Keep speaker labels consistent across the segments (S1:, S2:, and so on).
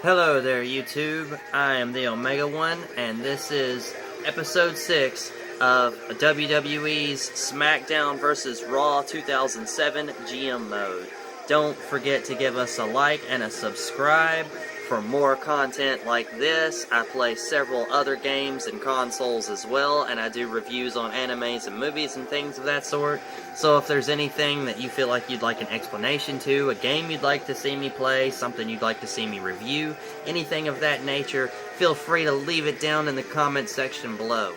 S1: Hello there, YouTube. I am the Omega One, and this is episode 6 of WWE's SmackDown vs. Raw 2007 GM mode. Don't forget to give us a like and a subscribe for more content like this. I play several other games and consoles as well, and I do reviews on animes and movies and things of that sort. So if there's anything that you feel like you'd like an explanation to, a game you'd like to see me play, something you'd like to see me review, anything of that nature, feel free to leave it down in the comment section below.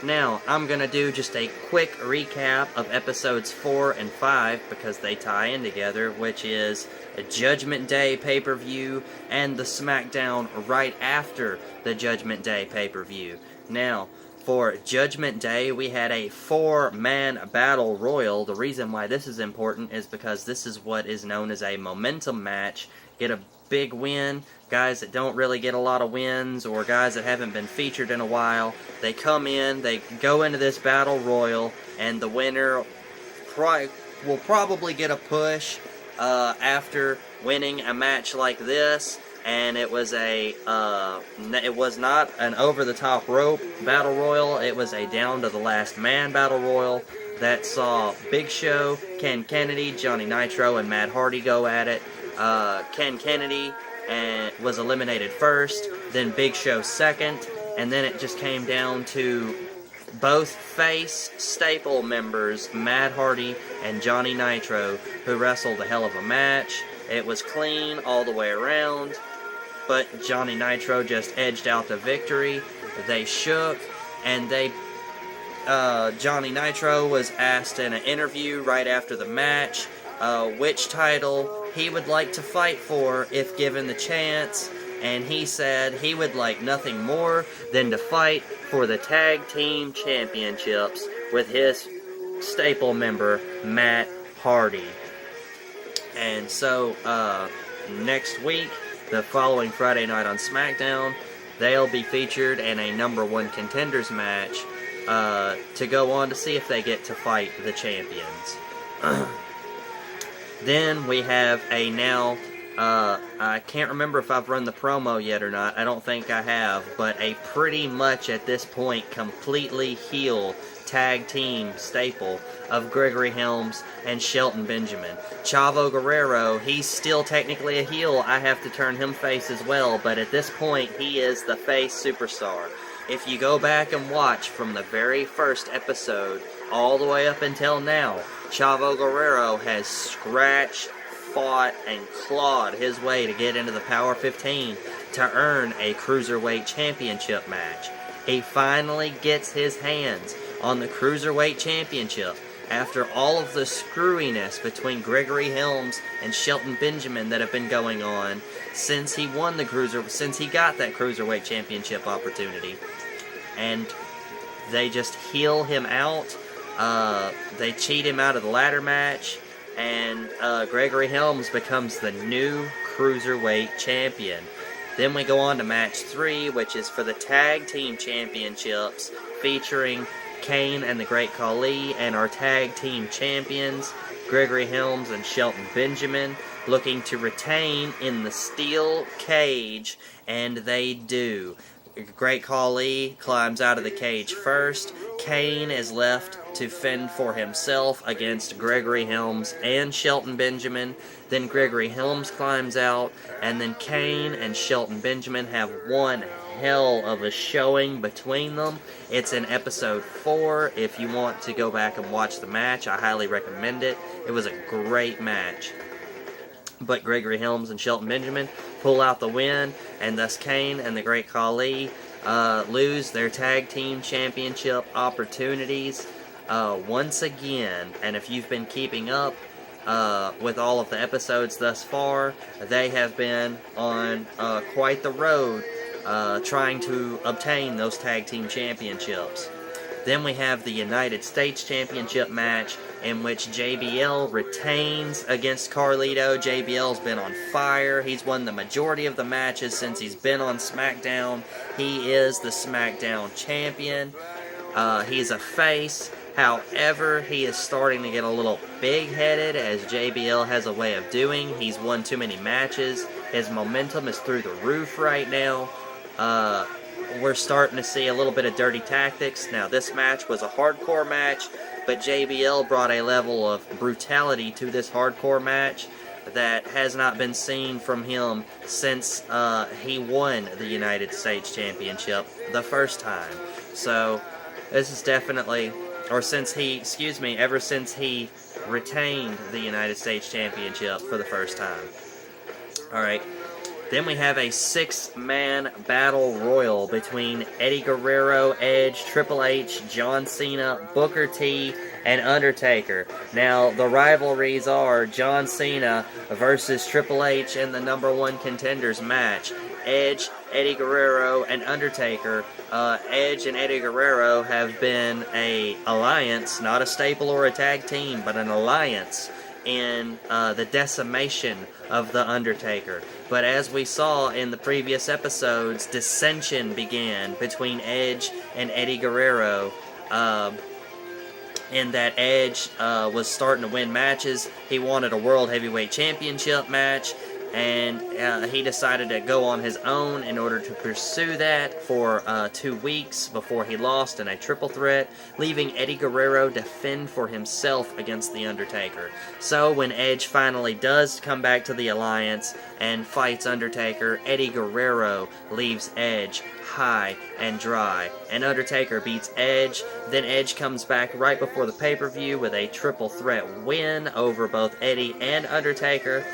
S1: Now, I'm going to do just a quick recap of episodes 4 and 5 because they tie in together, which is a Judgment Day pay-per-view and the SmackDown right after the Judgment Day pay-per-view. Now, for Judgment Day, we had a 4-man battle royal. The reason why this is important is because this is what is known as a momentum match. Get a big win, guys that don't really get a lot of wins, or guys that haven't been featured in a while, they come in, they go into this battle royal, and the winner will probably get a push after winning a match like this. And it was it was not an over-the-top rope battle royal, it was a down-to-the-last-man battle royal that saw Big Show, Ken Kennedy, Johnny Nitro, and Matt Hardy go at it. Ken Kennedy was eliminated first, then Big Show second, and then it just came down to both face staple members, Matt Hardy and Johnny Nitro, who wrestled a hell of a match. It was clean all the way around, but Johnny Nitro just edged out the victory. They shook, and Johnny Nitro was asked in an interview right after the match which title he would like to fight for if given the chance, and he said he would like nothing more than to fight for the Tag Team Championships with his staple member, Matt Hardy. And so, next week, the following Friday night on SmackDown, they'll be featured in a #1 contenders match to go on to see if they get to fight the champions. Then we have a I can't remember if I've run the promo yet or not, I don't think I have, but a pretty much at this point completely heel tag team staple of Gregory Helms and Shelton Benjamin. Chavo Guerrero, he's still technically a heel, I have to turn him face as well, but at this point he is the face superstar. If you go back and watch from the very first episode all the way up until now, Chavo Guerrero has scratched, fought, and clawed his way to get into the Power 15 to earn a Cruiserweight Championship match. He finally gets his hands on the Cruiserweight Championship after all of the screwiness between Gregory Helms and Shelton Benjamin that have been going on since he got that Cruiserweight Championship opportunity. And they just heel him out. They cheat him out of the ladder match, and Gregory Helms becomes the new Cruiserweight Champion. Then we go on to match 3, which is for the Tag Team Championships, featuring Cain and the Great Khali and our Tag Team Champions, Gregory Helms and Shelton Benjamin, looking to retain in the steel cage, and they do. Great Khali climbs out of the cage first. Cain is left to fend for himself against Gregory Helms and Shelton Benjamin. Then Gregory Helms climbs out, and then Cain and Shelton Benjamin have one hell of a showing between them. It's in episode 4. If you want to go back and watch the match, I highly recommend it. It was a great match. But Gregory Helms and Shelton Benjamin pull out the win, and thus Cain and the Great Khali lose their Tag Team Championship opportunities once again. And if you've been keeping up with all of the episodes thus far, they have been on quite the road trying to obtain those Tag Team Championships. Then we have the United States Championship match, in which JBL retains against Carlito. JBL's been on fire. He's won the majority of the matches since he's been on SmackDown. He is the SmackDown champion. He's a face. However, he is starting to get a little big-headed, as JBL has a way of doing. He's won too many matches. His momentum is through the roof right now. We're starting to see a little bit of dirty tactics. Now, this match was a hardcore match, but JBL brought a level of brutality to this hardcore match that has not been seen from him since he won the United States Championship the first time. So, this is definitely, or since he, ever since he retained the United States Championship for the first time. Alright. Then we have a 6-man battle royal between Eddie Guerrero, Edge, Triple H, John Cena, Booker T, and Undertaker. Now, the rivalries are John Cena versus Triple H in the #1 contenders match. Edge, Eddie Guerrero, and Undertaker. Edge and Eddie Guerrero have been an alliance, not a staple or a tag team, but an alliance in the decimation of The Undertaker. But as we saw in the previous episodes, dissension began between Edge and Eddie Guerrero, in that Edge was starting to win matches. He wanted a World Heavyweight Championship match, and he decided to go on his own in order to pursue that for 2 weeks before he lost in a triple threat, leaving Eddie Guerrero to fend for himself against The Undertaker. So when Edge finally does come back to the Alliance and fights Undertaker, Eddie Guerrero leaves Edge high and dry, and Undertaker beats Edge. Then Edge comes back right before the pay-per-view with a triple threat win over both Eddie and Undertaker,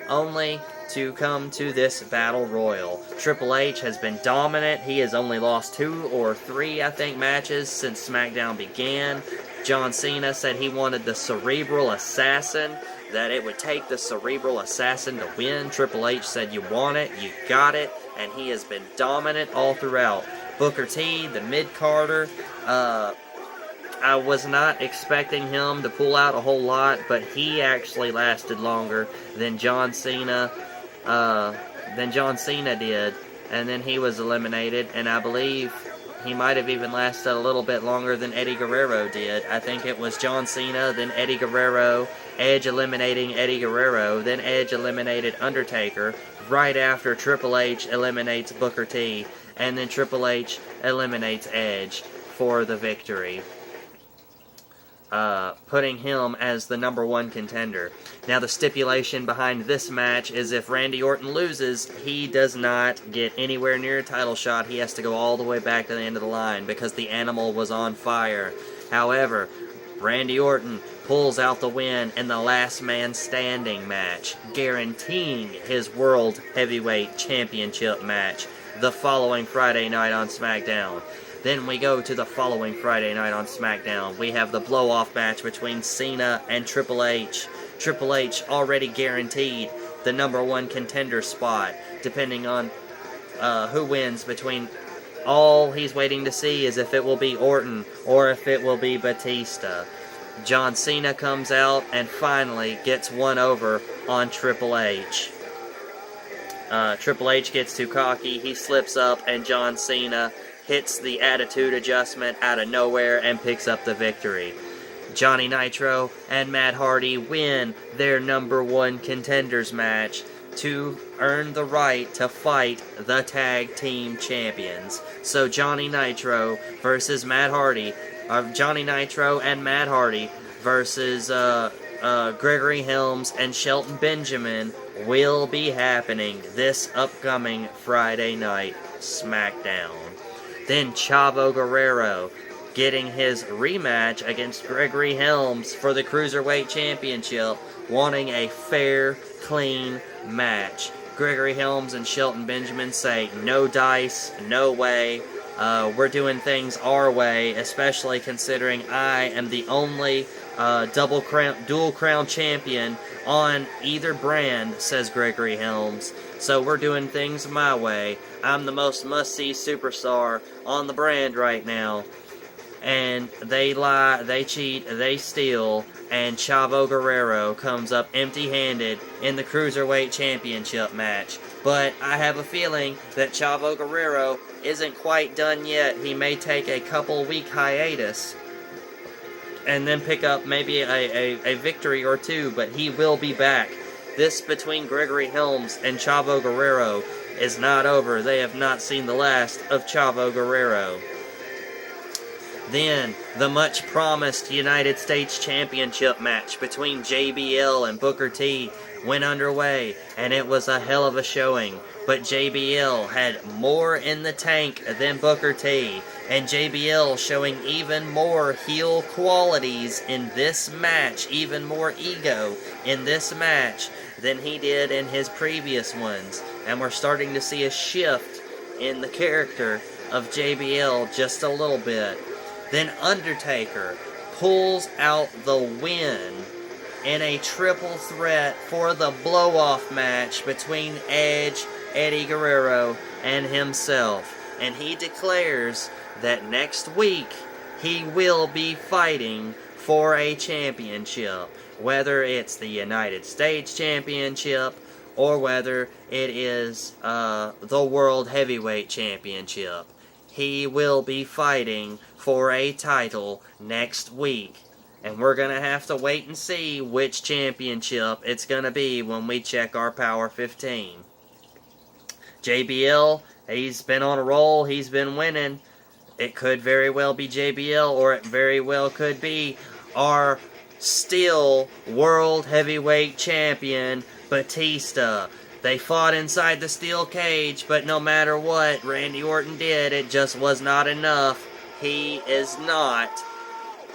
S1: only to come to this battle royal. Triple H has been dominant. He has only lost 2 or 3, I think, matches since SmackDown began. John Cena said he wanted the Cerebral Assassin, that it would take the Cerebral Assassin to win. Triple H said, you want it, you got it, and he has been dominant all throughout. Booker T, the mid-carder, I was not expecting him to pull out a whole lot, but he actually lasted longer than John Cena did, and then he was eliminated, and I believe he might have even lasted a little bit longer than Eddie Guerrero did. I think it was John Cena, then Eddie Guerrero, Edge eliminating Eddie Guerrero, then Edge eliminated Undertaker, right after Triple H eliminates Booker T, and then Triple H eliminates Edge for the victory, putting him as the #1 contender. Now, the stipulation behind this match is if Randy Orton loses, he does not get anywhere near a title shot. He has to go all the way back to the end of the line because the animal was on fire. However, Randy Orton pulls out the win in the last man standing match, guaranteeing his World Heavyweight Championship match the following Friday night on SmackDown. Then we go to the following Friday night on SmackDown. We have the blow-off match between Cena and Triple H. Triple H already guaranteed the #1 contender spot, depending on who wins between. All he's waiting to see is if it will be Orton or if it will be Batista. John Cena comes out and finally gets one over on Triple H. Triple H gets too cocky, he slips up, and John Cena hits the attitude adjustment out of nowhere and picks up the victory. Johnny Nitro and Matt Hardy win their #1 contenders match to earn the right to fight the tag team champions. So Johnny Nitro versus Matt Hardy, Johnny Nitro and Matt Hardy versus Gregory Helms and Shelton Benjamin will be happening this upcoming Friday night SmackDown. Then Chavo Guerrero getting his rematch against Gregory Helms for the Cruiserweight Championship, wanting a fair, clean match. Gregory Helms and Shelton Benjamin say, no dice, no way, we're doing things our way, especially considering I am the only dual crown champion on either brand, says Gregory Helms. So we're doing things my way. I'm the most must-see superstar on the brand right now. And they lie, they cheat, they steal, and Chavo Guerrero comes up empty-handed in the Cruiserweight Championship match. But I have a feeling that Chavo Guerrero isn't quite done yet. He may take a couple-week hiatus and then pick up maybe a victory or two, but he will be back This between Gregory Helms and Chavo Guerrero is not over. They have not seen the last of Chavo Guerrero. Then, the much-promised United States Championship match between JBL and Booker T went underway, and it was a hell of a showing. But JBL had more in the tank than Booker T, and JBL showing even more heel qualities in this match, even more ego in this match than he did in his previous ones. And we're starting to see a shift in the character of JBL just a little bit. Then Undertaker pulls out the win in a triple threat for the blow-off match between Edge, Eddie Guerrero, and himself. And he declares that next week he will be fighting for a championship. Whether it's the United States Championship or whether it is the World Heavyweight Championship. He will be fighting for a title next week. And we're going to have to wait and see which championship it's going to be when we check our Power 15. JBL, he's been on a roll. He's been winning. It could very well be JBL, or it very well could be our still World Heavyweight Champion, Batista. They fought inside the steel cage, but no matter what Randy Orton did, it just was not enough. He is not,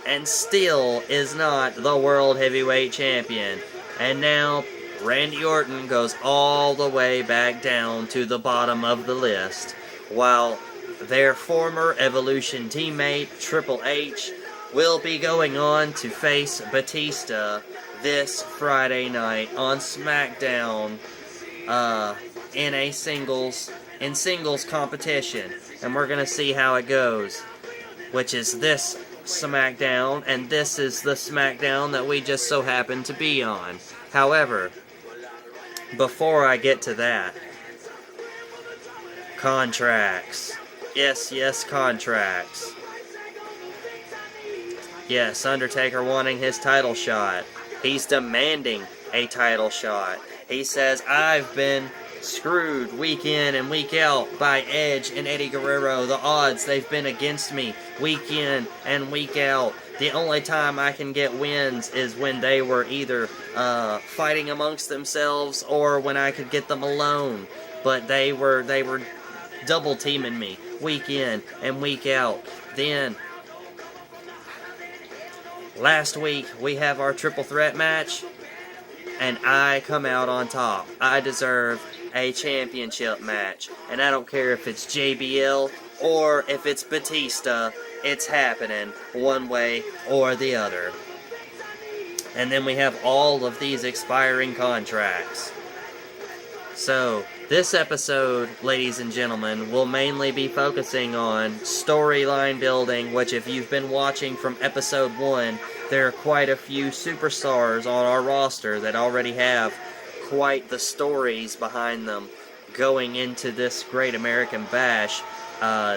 S1: and still is not, the World Heavyweight Champion. And now, Randy Orton goes all the way back down to the bottom of the list, while their former Evolution teammate, Triple H, will be going on to face Batista this Friday night on SmackDown in singles competition. And we're going to see how it goes, which is this SmackDown, and this is the SmackDown that we just so happen to be on. However, before I get to that, contracts. Yes, contracts. Yes, Undertaker wanting his title shot. He's demanding a title shot. He says, I've been screwed week in and week out by Edge and Eddie Guerrero. The odds, they've been against me week in and week out. The only time I can get wins is when they were either fighting amongst themselves or when I could get them alone. But they were double teaming me week in and week out. Then last week we have our triple threat match, and I come out on top. I deserve a championship match, and I don't care if it's JBL or if it's Batista. It's happening one way or the other. And then we have all of these expiring contracts. So, this episode, ladies and gentlemen, will mainly be focusing on storyline building, which if you've been watching from episode 1, there are quite a few superstars on our roster that already have quite the stories behind them going into this Great American Bash,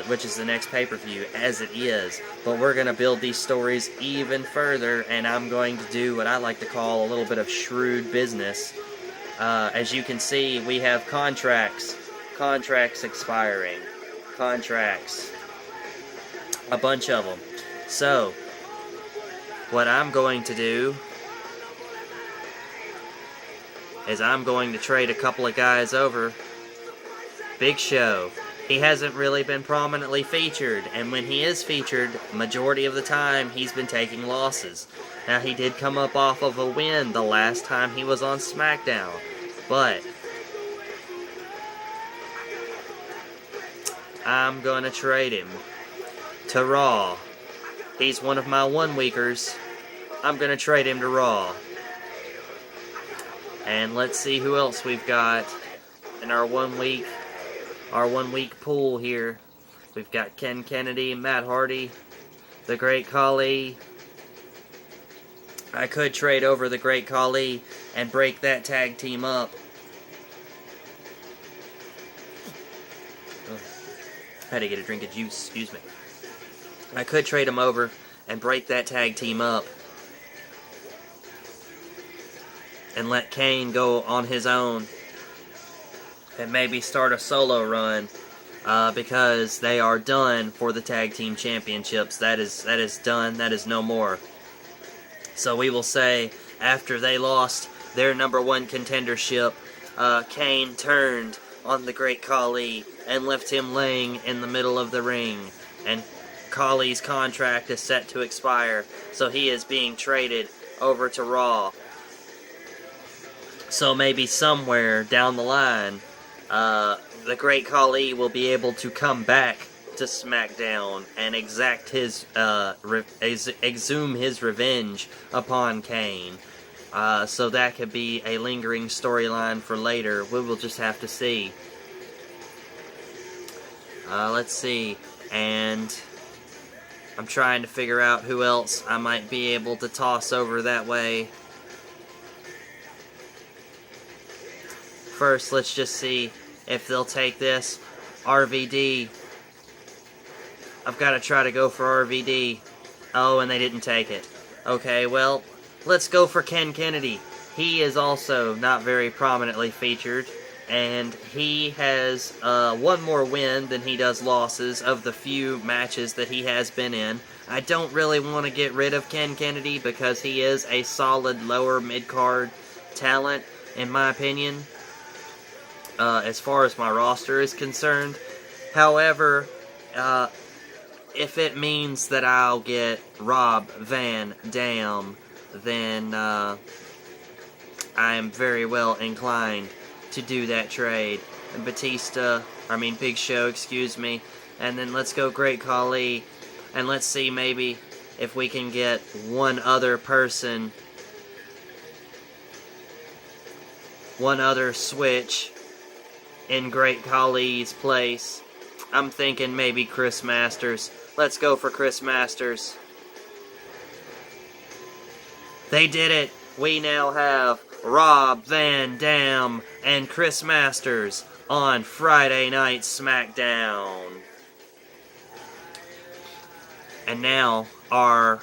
S1: which is the next pay-per-view, as it is. But we're going to build these stories even further, and I'm going to do what I like to call a little bit of shrewd business. As you can see, we have contracts expiring, a bunch of them. So, what I'm going to do is I'm going to trade a couple of guys over. Big Show. He hasn't really been prominently featured, and when he is featured, majority of the time, he's been taking losses. Now, he did come up off of a win the last time he was on SmackDown, but I'm gonna trade him to Raw. He's one of my one-weekers. I'm gonna trade him to Raw. And let's see who else we've got in our one-week pool here. We've got Ken Kennedy, Matt Hardy, the Great Khali. I could trade over the Great Khali and break that tag team up. Had to get a drink of juice, excuse me. I could trade him over and break that tag team up and let Cain go on his own and maybe start a solo run, because they are done for the tag team championships. That is done. That is no more. So we will say, after they lost their #1 contendership, Cain turned on the great Khali and left him laying in the middle of the ring. And Khali's contract is set to expire, so he is being traded over to Raw. So maybe somewhere down the line, the great Khali will be able to come back to SmackDown and exact his, exhume his revenge upon Cain. So that could be a lingering storyline for later. We will just have to see. Let's see. And I'm trying to figure out who else I might be able to toss over that way. First, let's just see if they'll take this. RVD. I've got to try to go for RVD. Oh, and they didn't take it. Okay, well, let's go for Ken Kennedy. He is also not very prominently featured, and he has one more win than he does losses of the few matches that he has been in. I don't really want to get rid of Ken Kennedy because he is a solid lower mid-card talent, in my opinion, as far as my roster is concerned. However, if it means that I'll get Rob Van Dam, then I am very well inclined to do that trade. And Big Show, excuse me. And then let's go Great Khali, and let's see maybe if we can get one other person, one other switch in Great Khali's place. I'm thinking maybe Chris Masters. Let's go for Chris Masters. They did it. We now have Rob Van Dam and Chris Masters on Friday Night SmackDown. And now our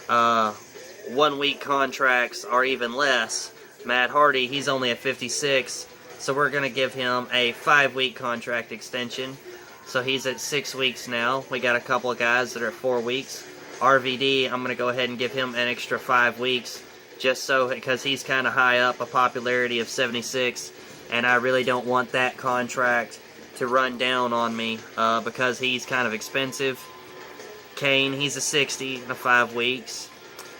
S1: 1 week contracts are even less. Matt Hardy, he's only at 56, so we're going to give him a 5-week contract extension. So he's at 6 weeks now. We got a couple of guys that are at 4 weeks. RVD, I'm going to go ahead and give him an extra 5 weeks, just so, because he's kind of high up, a popularity of 76, and I really don't want that contract to run down on me, because he's kind of expensive. Cain, he's a 60 in 5 weeks.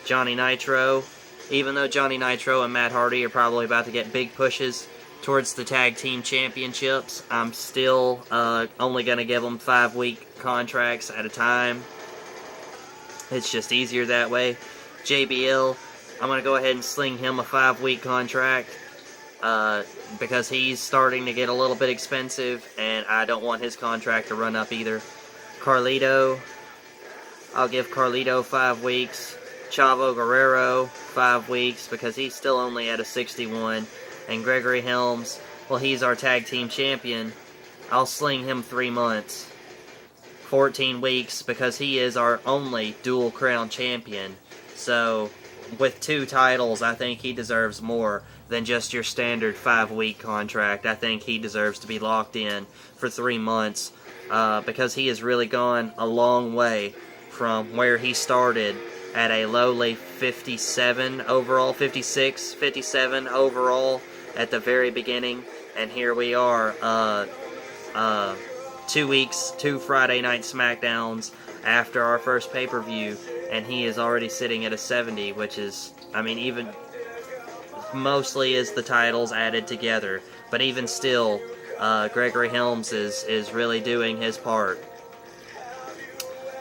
S1: Johnny Nitro, even though Johnny Nitro and Matt Hardy are probably about to get big pushes towards the tag team championships, I'm still only going to give them 5-week contracts at a time. It's just easier that way. JBL, I'm going to go ahead and sling him a 5-week contract because he's starting to get a little bit expensive, and I don't want his contract to run up either. Carlito, I'll give Carlito 5 weeks. Chavo Guerrero 5 weeks because he's still only at a 61. And Gregory Helms, well, he's our tag team champion. I'll sling him 3 months. 14 weeks because he is our only dual crown champion. So, with 2 titles, I think he deserves more than just your standard 5-week contract. I think he deserves to be locked in for 3 months because he has really gone a long way from where he started at a lowly 57 overall, 56, 57 overall at the very beginning, and here we are, 2 weeks, 2 Friday Night SmackDowns after our first pay-per-view, and he is already sitting at a 70, which is, I mean, even mostly is the titles added together, but even still, Gregory Helms is really doing his part.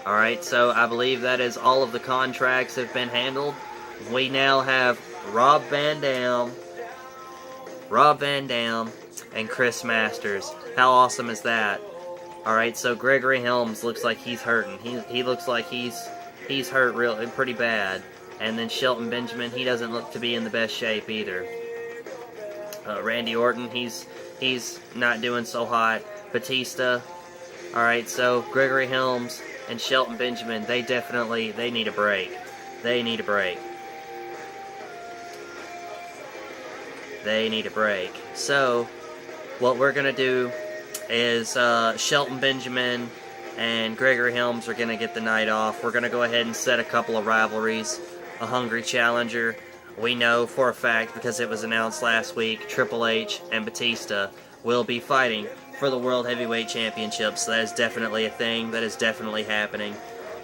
S1: Alright, so I believe that is all of the contracts have been handled. We now have Rob Van Dam, and Chris Masters. How awesome is that? Alright, so Gregory Helms looks like he's hurting. He looks like he's hurt pretty bad. And then Shelton Benjamin, he doesn't look to be in the best shape either. Randy Orton, he's not doing so hot. Batista. Alright, so Gregory Helms and Shelton Benjamin, they need a break. They need a break. They need a break. So, what we're going to do is Shelton Benjamin and Gregory Helms are going to get the night off. We're going to go ahead and set a couple of rivalries. A hungry challenger. We know for a fact, because it was announced last week, Triple H and Batista will be fighting for the World Heavyweight Championship. So that is definitely a thing. That is definitely happening.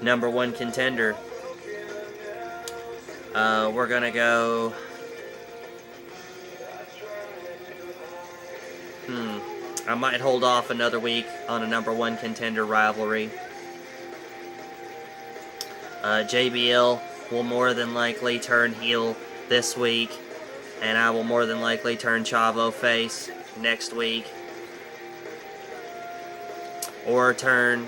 S1: Number one contender. We're going to go... I might hold off another week on a number one contender rivalry. JBL will more than likely turn heel this week, and I will more than likely turn Chavo face next week, or turn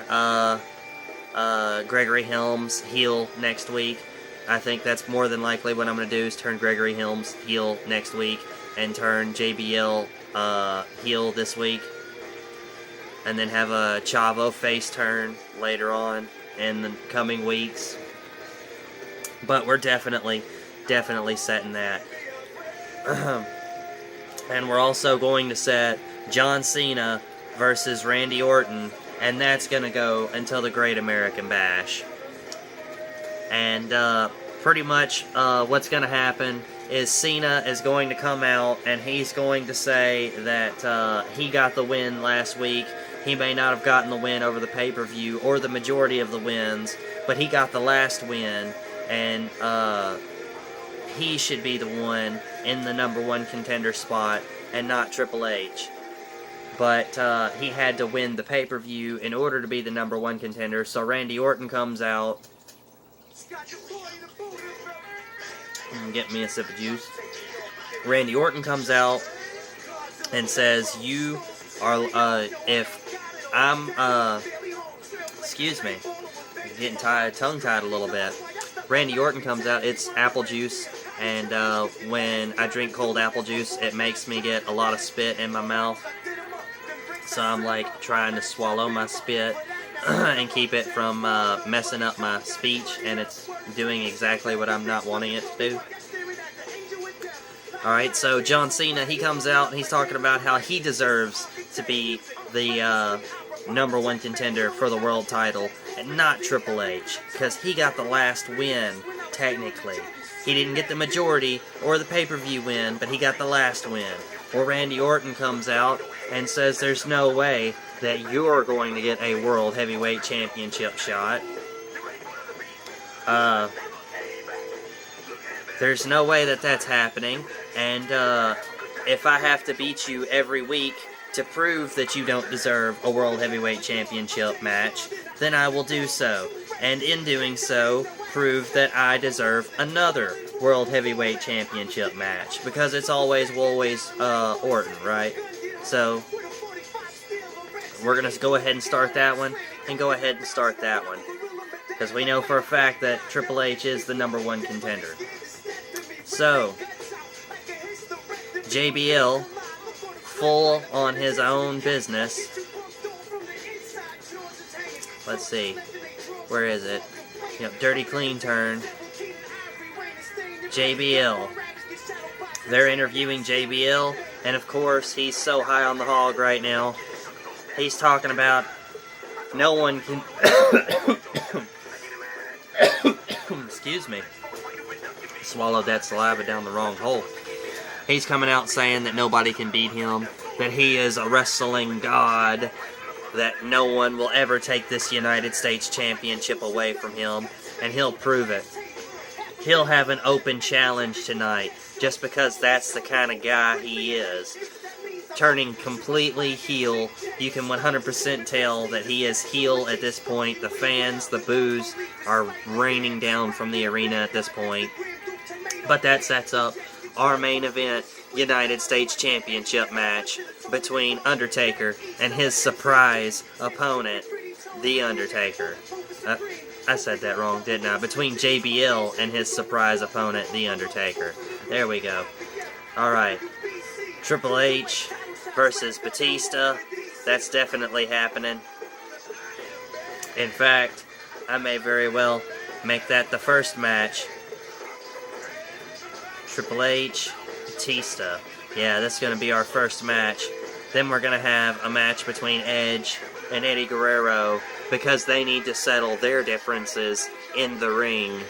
S1: Gregory Helms heel next week. I think that's more than likely what I'm going to do, is turn Gregory Helms heel next week and turn JBL heel this week, and then have a Chavo face turn later on in the coming weeks. But we're definitely setting that. And we're also going to set John Cena versus Randy Orton, and that's going to go until the Great American Bash. And pretty much what's going to happen is Cena is going to come out and he's going to say that he got the win last week. He may not have gotten the win over the pay-per-view or the majority of the wins, but he got the last win, and he should be the one in the number one contender spot and not Triple H. But he had to win the pay-per-view in order to be the number one contender, so Randy Orton comes out. Get me a sip of juice. Randy Orton comes out and says, you are, if I'm, excuse me, I'm getting tongue-tied a little bit. Randy Orton comes out, it's apple juice, and when I drink cold apple juice, it makes me get a lot of spit in my mouth. So I'm like trying to swallow my spit and keep it from messing up my speech, and it's doing exactly what I'm not wanting it to do. Alright, so John Cena, he comes out and he's talking about how he deserves to be the number one contender for the world title, and not Triple H, because he got the last win, technically. He didn't get the majority or the pay-per-view win, but he got the last win. Well, Randy Orton comes out and says there's no way that you're going to get a World Heavyweight Championship shot. There's no way that that's happening, and if I have to beat you every week to prove that you don't deserve a World Heavyweight Championship match, then I will do so, and in doing so, prove that I deserve another World Heavyweight Championship match, because it's always Orton, right? So we're going to go ahead and start that one, and go ahead and start that one, because we know for a fact that Triple H is the number one contender. So, JBL, full on his own business. Let's see, where is it? Yep, dirty clean turn. JBL. They're interviewing JBL, and of course, he's so high on the hog right now. He's talking about no one can... Excuse me. Swallowed that saliva down the wrong hole. He's coming out saying that nobody can beat him, that he is a wrestling god, that no one will ever take this United States Championship away from him, and he'll prove it. He'll have an open challenge tonight, just because that's the kind of guy he is. Turning completely heel, you can 100% tell that he is heel at this point. The fans, the boos, are raining down from the arena at this point. But that sets up our main event, United States Championship match between Undertaker and his surprise opponent, The Undertaker. I said that wrong, didn't I? Between JBL and his surprise opponent, The Undertaker. There we go. Alright. Triple H versus Batista. That's definitely happening. In fact, I may very well make that the first match. Triple H, Batista. Yeah, that's going to be our first match. Then we're going to have a match between Edge and Eddie Guerrero because they need to settle their differences in the ring.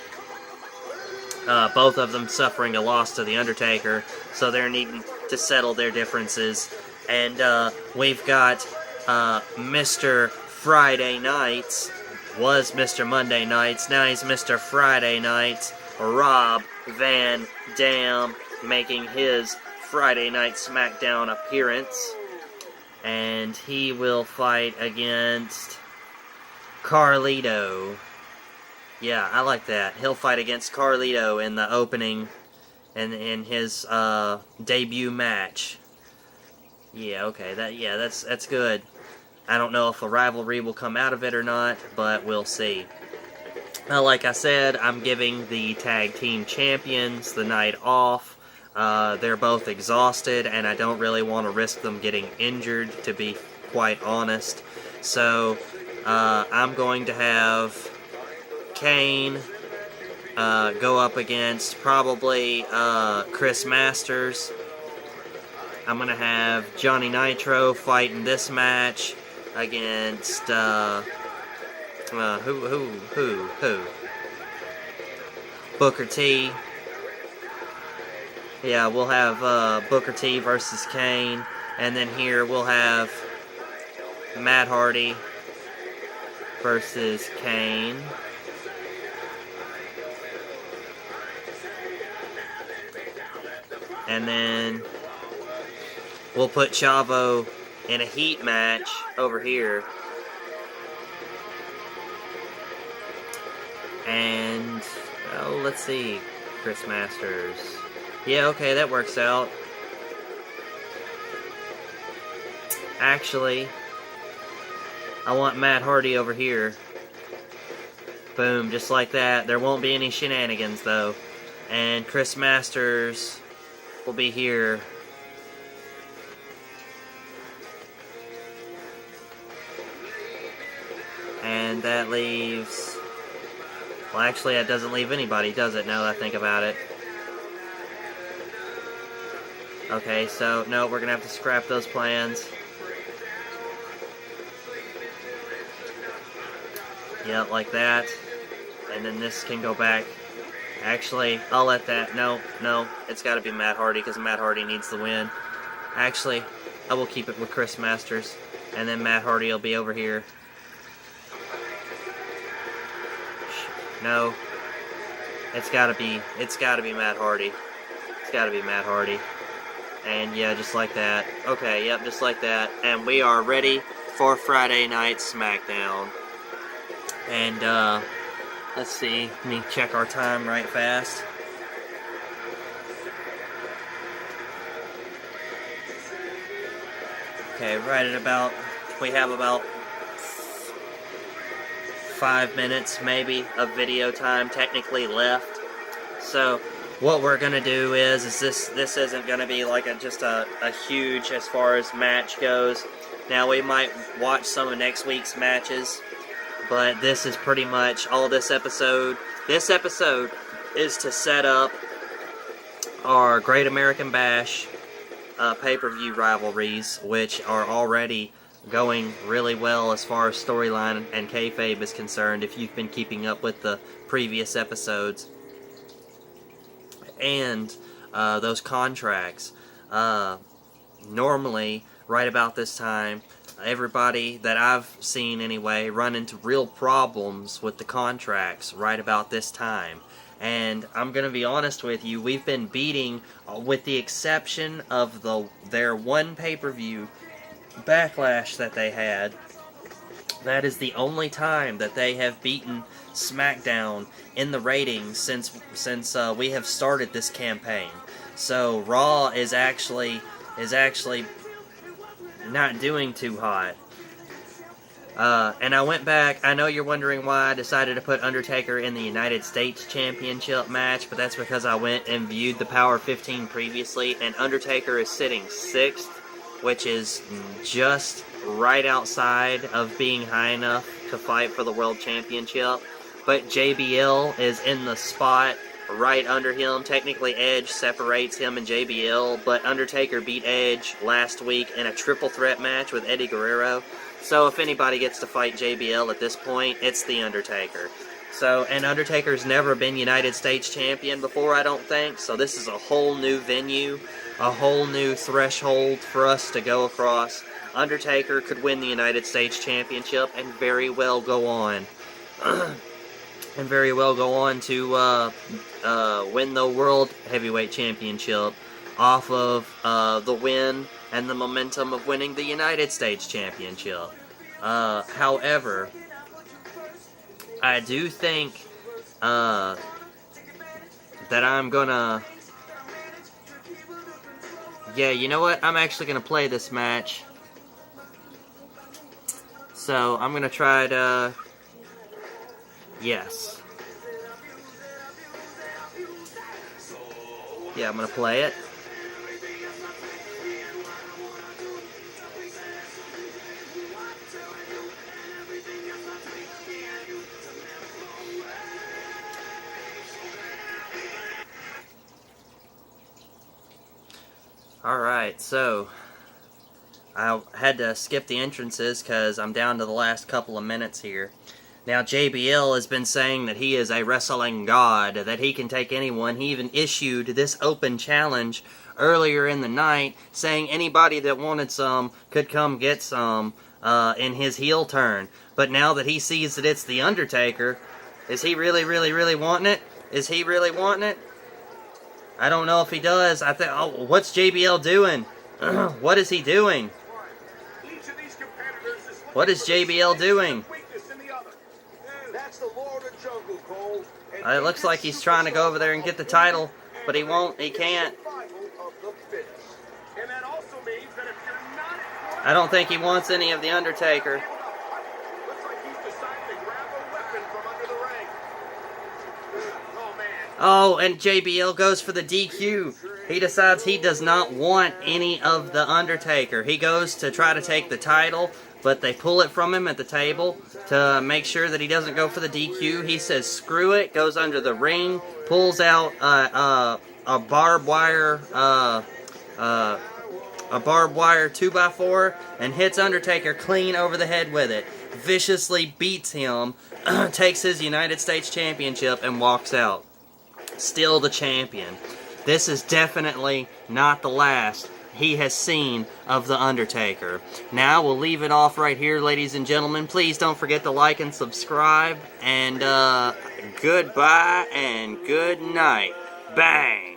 S1: Both of them suffering a loss to the Undertaker, so they're needing to settle their differences. And we've got Mr. Friday Nights, was Mr. Monday Nights, now he's Mr. Friday Nights, Rob Van Dam, making his Friday Night SmackDown appearance. And he will fight against Carlito. Yeah, I like that. He'll fight against Carlito in the opening and in his debut match. Yeah, okay. That's good. I don't know if a rivalry will come out of it or not, but we'll see. Like I said, I'm giving the tag team champions the night off. They're both exhausted, and I don't really want to risk them getting injured, to be quite honest. So, I'm going to have Cain go up against probably Chris Masters. I'm going to have Johnny Nitro fight in this match against, who? Booker T. Yeah, we'll have Booker T versus Cain, and then here we'll have Matt Hardy versus Cain. And then we'll put Chavo in a heat match over here. And, oh, let's see, Chris Masters. Yeah, okay, that works out. Actually, I want Matt Hardy over here. Boom, just like that. There won't be any shenanigans, though. And Chris Masters will be here. And that leaves... Well, actually, that doesn't leave anybody, does it, now that I think about it? Okay, so, no, we're gonna have to scrap those plans. Yep, like that. And then this can go back. Actually, I'll let that... No, it's gotta be Matt Hardy, because Matt Hardy needs the win. Actually, I will keep it with Chris Masters. And then Matt Hardy will be over here. No. It's gotta be Matt Hardy. It's gotta be Matt Hardy. And yeah, just like that. Okay, yep, just like that. And we are ready for Friday Night SmackDown. And, let's see. Let me check our time right fast. Okay, right at about... We have about 5 minutes, maybe, of video time technically left. So... what we're gonna do is this isn't gonna be like just a huge as far as match goes. Now we might watch some of next week's matches, but this is pretty much all this episode. This episode is to set up our Great American Bash pay-per-view rivalries, which are already going really well as far as storyline and kayfabe is concerned, if you've been keeping up with the previous episodes. And those contracts. Normally, right about this time, everybody that I've seen anyway run into real problems with the contracts right about this time. And I'm going to be honest with you, we've been beating, with the exception of their one pay-per-view Backlash that they had, that is the only time that they have beaten SmackDown in the ratings since we have started this campaign. So Raw is actually not doing too hot. And I went back. I know you're wondering why I decided to put Undertaker in the United States Championship match, but that's because I went and viewed the Power 15 previously, and Undertaker is sitting 6th, which is just right outside of being high enough to fight for the World Championship. But JBL is in the spot right under him. Technically, Edge separates him and JBL, but Undertaker beat Edge last week in a triple threat match with Eddie Guerrero. So if anybody gets to fight JBL at this point, it's the Undertaker. So, and Undertaker's never been United States champion before, I don't think. So this is a whole new venue, a whole new threshold for us to go across. Undertaker could win the United States championship and very well go on. And very well go on to win the World Heavyweight Championship off of the win and the momentum of winning the United States Championship. However, I do think that I'm gonna... Yeah, you know what? I'm actually gonna play this match. So, I'm gonna try to... Yes. Yeah, I'm gonna play it. Alright, so I had to skip the entrances because I'm down to the last couple of minutes here. Now, JBL has been saying that he is a wrestling god, that he can take anyone. He even issued this open challenge earlier in the night, saying anybody that wanted some could come get some in his heel turn. But now that he sees that it's The Undertaker, is he really, really, really wanting it? Is he really wanting it? I don't know if he does. I think, oh, what's JBL doing? What is he doing? What is JBL doing? It looks like he's trying to go over there and get the title, but he won't. He can't. I don't think he wants any of The Undertaker. Oh, and JBL goes for the DQ. He decides he does not want any of The Undertaker. He goes to try to take the title, but they pull it from him at the table to make sure that he doesn't go for the DQ. He says, screw it, goes under the ring, pulls out a barbed wire 2x4, and hits Undertaker clean over the head with it. Viciously beats him, takes his United States Championship, and walks out. Still the champion. This is definitely not the last he has seen of The Undertaker. Now, we'll leave it off right here, ladies and gentlemen. Please don't forget to like and subscribe. And, goodbye and good night. Bang!